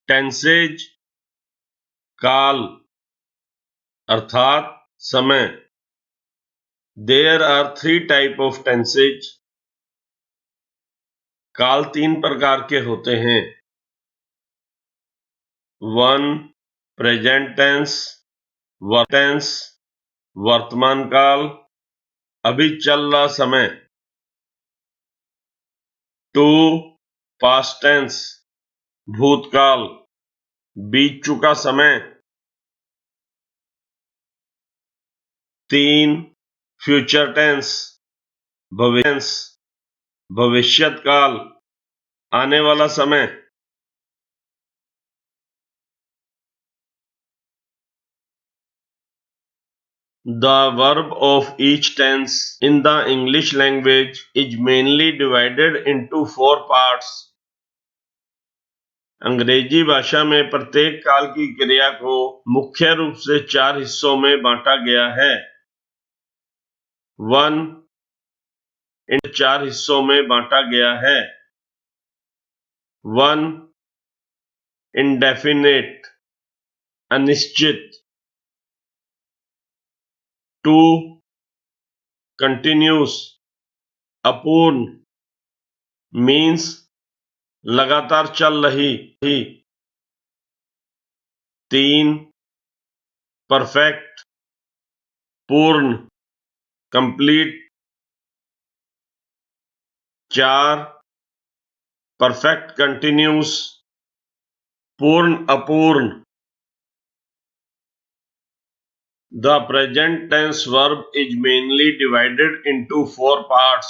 Tenses काल अर्थात समय। There are 3 type of tenses. काल 3 प्रकार के होते हैं। 1 प्रेजेंट टेंस वर्तमान काल अभी चल रहा समय। 2 पास्ट टेंस भूतकाल बीत चुका समय। 3 फ्यूचर टेंस भविष्यत काल आने वाला समय। The verb of each tense in the English language is mainly divided into 4 parts. अंग्रेजी भाषा में प्रत्येक काल की क्रिया को मुख्य रूप से 4 हिस्सों में बांटा गया है। 1 इन 4 हिस्सों में बांटा गया है। 1 इंडेफिनिट अनिश्चित। 2 कंटिन्यूस अपूर्ण मीन्स लगातार चल रही। 3 परफेक्ट पूर्ण कंप्लीट। 4 परफेक्ट कंटिन्यूस पूर्ण अपूर्ण। The present tense verb is mainly divided into 4 parts.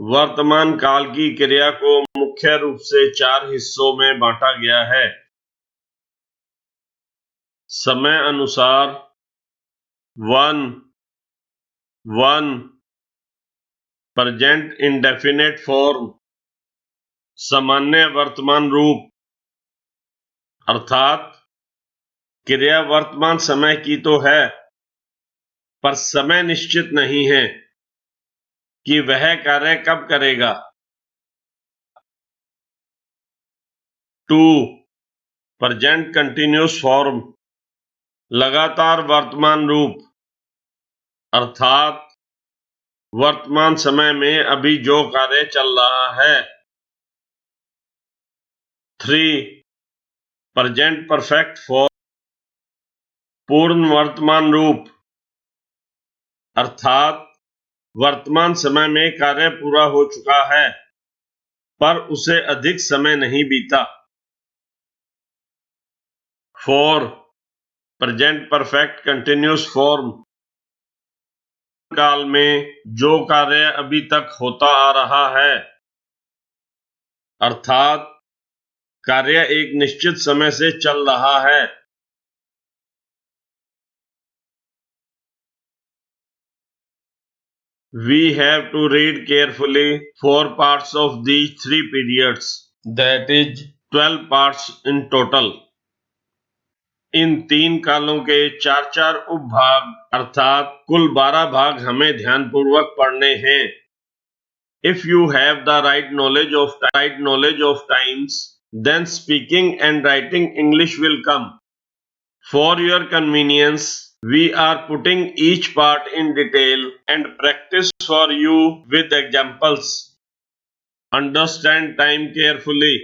वर्तमान काल की क्रिया को मुख्य रूप से 4 हिस्सों में बांटा गया है। समय अनुसार 1 प्रेजेंट इंडेफिनिट फॉर्म सामान्य वर्तमान रूप अर्थात क्रिया वर्तमान समय की तो है पर समय निश्चित नहीं है कि वह कार्य कब करेगा। 2 प्रेजेंट कंटिन्यूस फॉर्म लगातार वर्तमान रूप अर्थात वर्तमान समय में अभी जो कार्य चल रहा है। 3 प्रेजेंट परफेक्ट फॉर्म पूर्ण वर्तमान रूप अर्थात वर्तमान समय में कार्य पूरा हो चुका है पर उसे अधिक समय नहीं बीता। 4 प्रेजेंट परफेक्ट कंटिन्यूस फॉर्म काल में जो कार्य अभी तक होता आ रहा है अर्थात कार्य एक निश्चित समय से चल रहा है। We have to read carefully 4 parts of these 3 periods, that is 12 parts in total. इन 3 कालों के 4 उपभाग अर्थात कुल 12 भाग हमें ध्यानपूर्वक पढ़ने हैं। If you have the right knowledge of times, then speaking and writing English will come. For your convenience, we are putting each part in detail and practice for you with examples. Understand time carefully.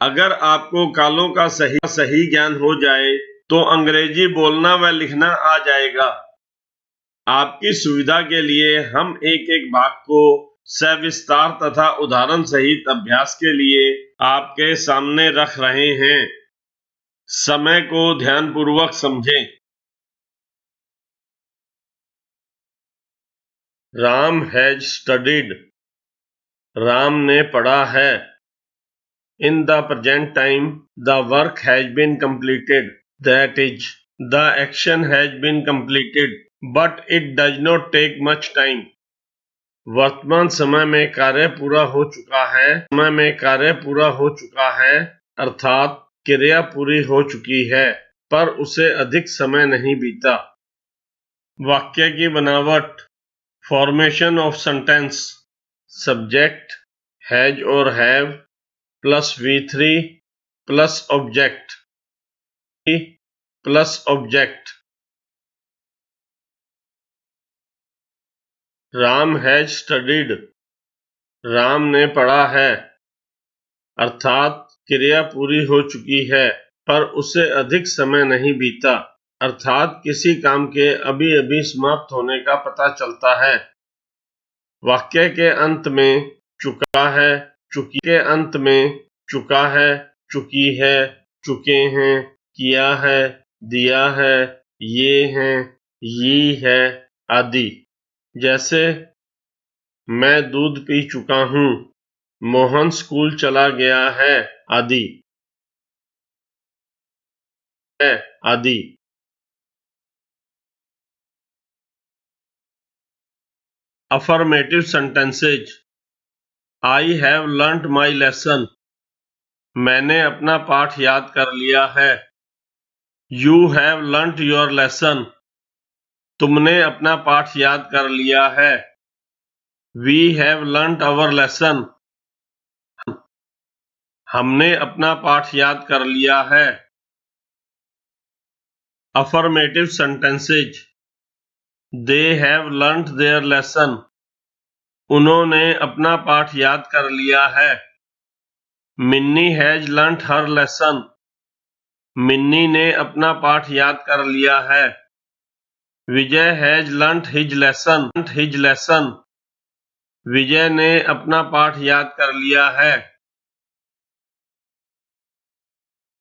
अगर आपको कालों का सही ज्ञान हो जाए तो अंग्रेजी बोलना व लिखना आ जाएगा। आपकी सुविधा के लिए हम एक भाग को सविस्तार तथा उदाहरण सहित अभ्यास के लिए आपके सामने रख रहे हैं। समय को ध्यानपूर्वक समझें। राम हैज स्टडीड राम ने पढ़ा है। In the present time the work has been completed, that is the action has been completed but it does not take much time. वर्तमान समय में कार्य पूरा हो चुका है अर्थात क्रिया पूरी हो चुकी है पर उसे अधिक समय नहीं बीता। वाक्य की बनावट formation of sentence subject has और have plus V3 plus object Ram has studied, Ram ने पढ़ा है, अर्थात क्रिया पूरी हो चुकी है पर उससे अधिक समय नहीं बीता, अर्थात किसी काम के अभी अभी समाप्त होने का पता चलता है। वाक्य के अंत में चुका है, चुकी के अंत में चुका है, चुकी है, चुके हैं, किया है, दिया है, ये हैं, ये है आदि। जैसे मैं दूध पी चुका हूँ, मोहन स्कूल चला गया है आदि। Affirmative sentences. I have learned my lesson, मैंने अपना पाठ याद कर लिया है। You have learnt your lesson, तुमने अपना पाठ याद कर लिया है। We have learnt our lesson, हमने अपना पाठ याद कर लिया है। Affirmative sentences. They have learnt their lesson, उन्होंने अपना पाठ याद कर लिया है। Minni has learnt her lesson, Minni ने अपना पाठ याद कर लिया है। Vijay has learnt his lesson, Vijay ने अपना पाठ याद कर लिया है।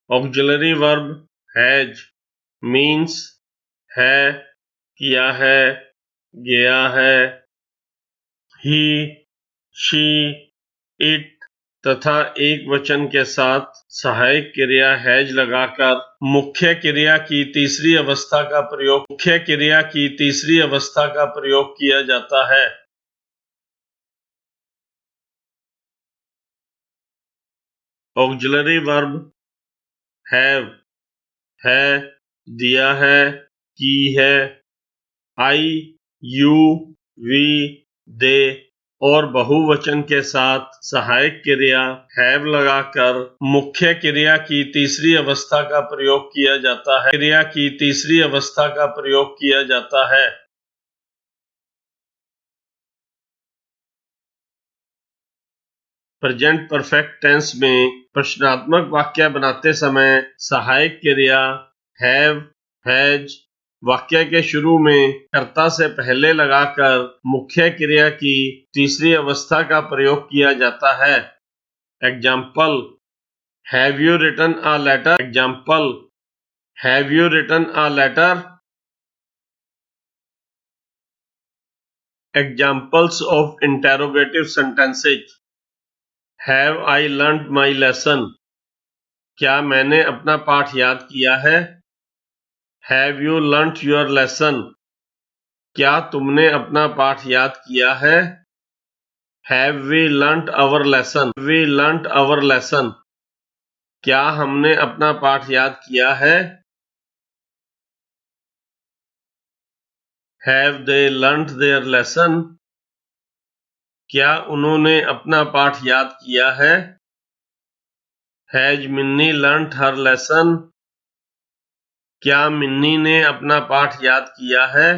ऑक्सिलरी वर्ब हैज मीन्स है, किया है, गया है। ही, शी, इट तथा एक वचन के साथ सहायक क्रिया हैज लगाकर मुख्य क्रिया की तीसरी अवस्था का प्रयोग किया जाता है। ऑक्सिलरी वर्ब हैव है, दिया है, की है। आई, यू, वी, दे और बहुवचन के साथ सहायक क्रिया हैव लगाकर मुख्य क्रिया की तीसरी अवस्था का प्रयोग किया जाता है। प्रेजेंट परफेक्ट टेंस में प्रश्नात्मक वाक्य बनाते समय सहायक क्रिया हैव, हैज वाक्य के शुरू में कर्ता से पहले लगाकर मुख्य क्रिया की तीसरी अवस्था का प्रयोग किया जाता है। Example, have you written a letter? Examples of interrogative sentences. Have I learnt my lesson, क्या मैंने अपना पाठ याद किया है। Have you learnt your lesson, क्या तुमने अपना पाठ याद किया है। Have we learnt our lesson, क्या हमने अपना पाठ याद किया है। Have they learnt their lesson, क्या उन्होंने अपना पाठ याद किया है। Has Minni learnt her lesson, क्या मिन्नी ने अपना पाठ याद किया है।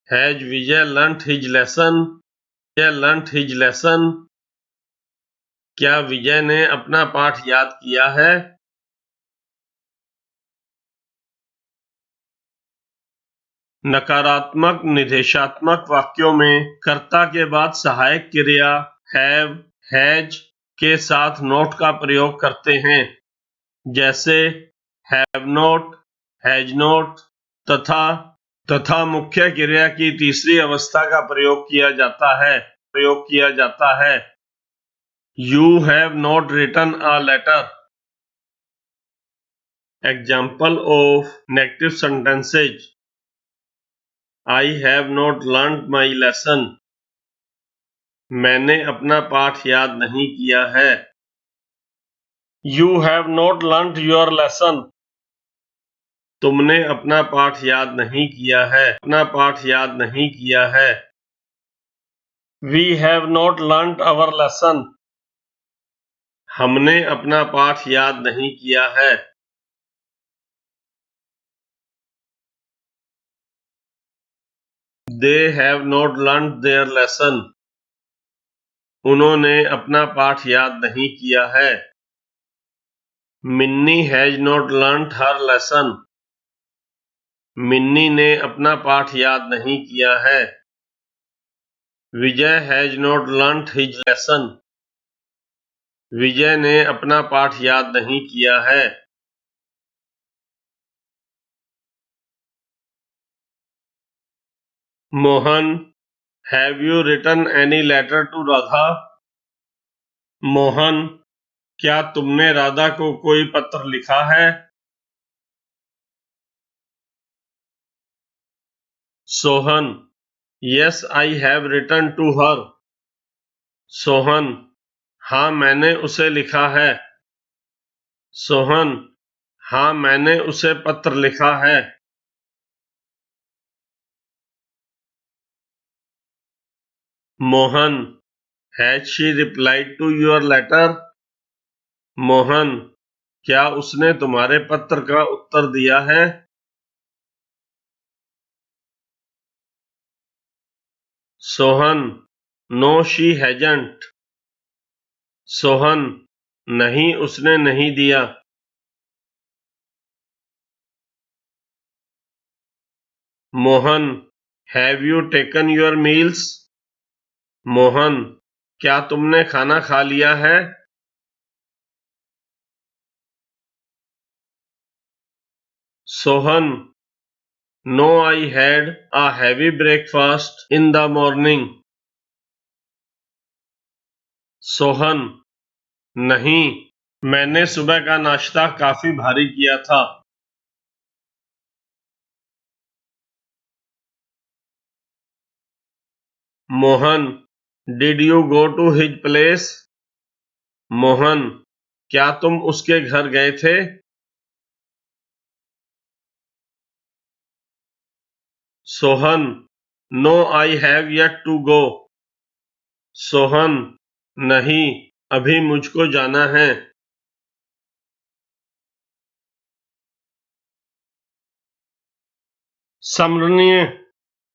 Has Vijay learnt his lesson, क्या विजय ने अपना पाठ याद किया है। नकारात्मक निर्देशात्मक वाक्यों में कर्ता के बाद सहायक क्रिया हैव, हैज के साथ नोट का प्रयोग करते हैं। जैसे हैव नोट, हैज नोट तथा मुख्य क्रिया की तीसरी अवस्था का प्रयोग किया जाता है। You have not written a letter. Example of negative sentences. I have not learned my lesson, मैंने अपना पाठ याद नहीं किया है। You have not learned your lesson, तुमने अपना पाठ याद नहीं किया है। We have not learnt our lesson. हमने अपना पाठ याद नहीं किया है. They have not learnt their lesson. उन्होंने अपना पाठ याद नहीं किया है. Minnie has not learnt her lesson. Minni ने अपना पाठ याद नहीं किया है. Vijay has not learnt his lesson. Vijay ने अपना पाठ याद नहीं किया है. Mohan, have you written any letter to Radha? Mohan, क्या तुमने राधा को कोई पत्र लिखा है? Sohan, yes I have written to her. Sohan, हाँ मैंने उसे लिखा है. सोहन, हाँ मैंने उसे पत्र लिखा है. Mohan, has she replied to your letter? Mohan, क्या उसने तुम्हारे पत्र का उत्तर दिया है? Sohan, no she hasn't. Sohan, नहीं उसने नहीं दिया. Mohan, have you taken your meals? Mohan, क्या तुमने खाना खा लिया है? Sohan, no I had a heavy breakfast in the morning. Sohan, नहीं, मैंने सुबह का नाश्ता काफी भारी किया था. Mohan, did you go to his place? Mohan, क्या तुम उसके घर गए थे? Sohan, no I have yet to go. Sohan, नहीं, अभी मुझको जाना है. समरणीय,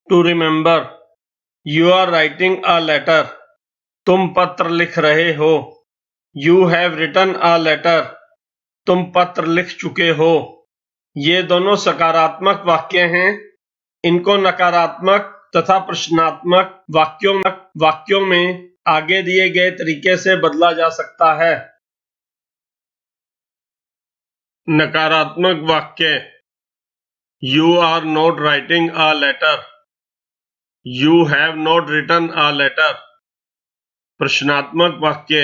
to remember. You are writing a letter. तुम पत्र लिख रहे हो. You have written a letter. तुम पत्र लिख चुके हो. ये दोनों सकारात्मक वाक्य हैं. इनको नकारात्मक तथा प्रश्नात्मक वाक्यों में आगे दिए गए तरीके से बदला जा सकता है. नकारात्मक वाक्य: you are not writing a letter. You have not written a letter. प्रश्नात्मक वाक्य: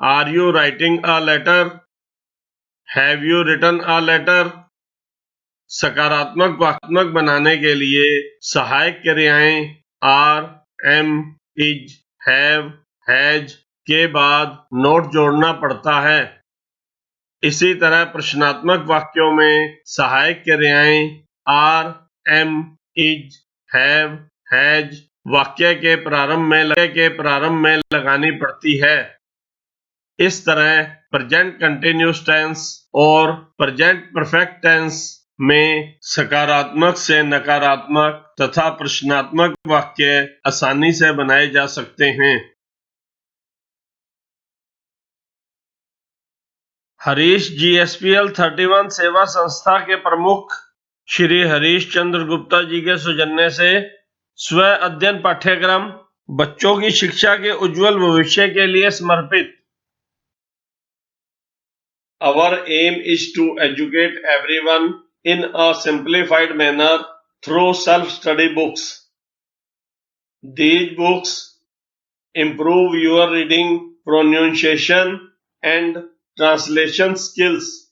are you writing a letter? Have you written a letter? सकारात्मक वाक्यात्मक बनाने के लिए सहायक क्रियाएं are, am, is, have, has के बाद नोट जोड़ना पड़ता है. इसी तरह प्रश्नात्मक वाक्यों में सहायक क्रियाएं are, am, is, have, has वाक्य के प्रारंभ में लगानी पड़ती है. इस तरह प्रेजेंट कंटिन्यूअस टेंस और प्रेजेंट परफेक्ट टेंस में सकारात्मक से नकारात्मक तथा प्रश्नात्मक वाक्य आसानी से बनाए जा सकते हैं. हरीश GSPL 31 सेवा संस्था के प्रमुख श्री हरीश चंद्र गुप्ता जी के सौजन्य से स्व अध्ययन पाठ्यक्रम बच्चों की शिक्षा के उज्जवल भविष्य के लिए समर्पित. Our aim is to educate everyone in a simplified manner through self-study books. These books improve your reading, pronunciation, and translation skills.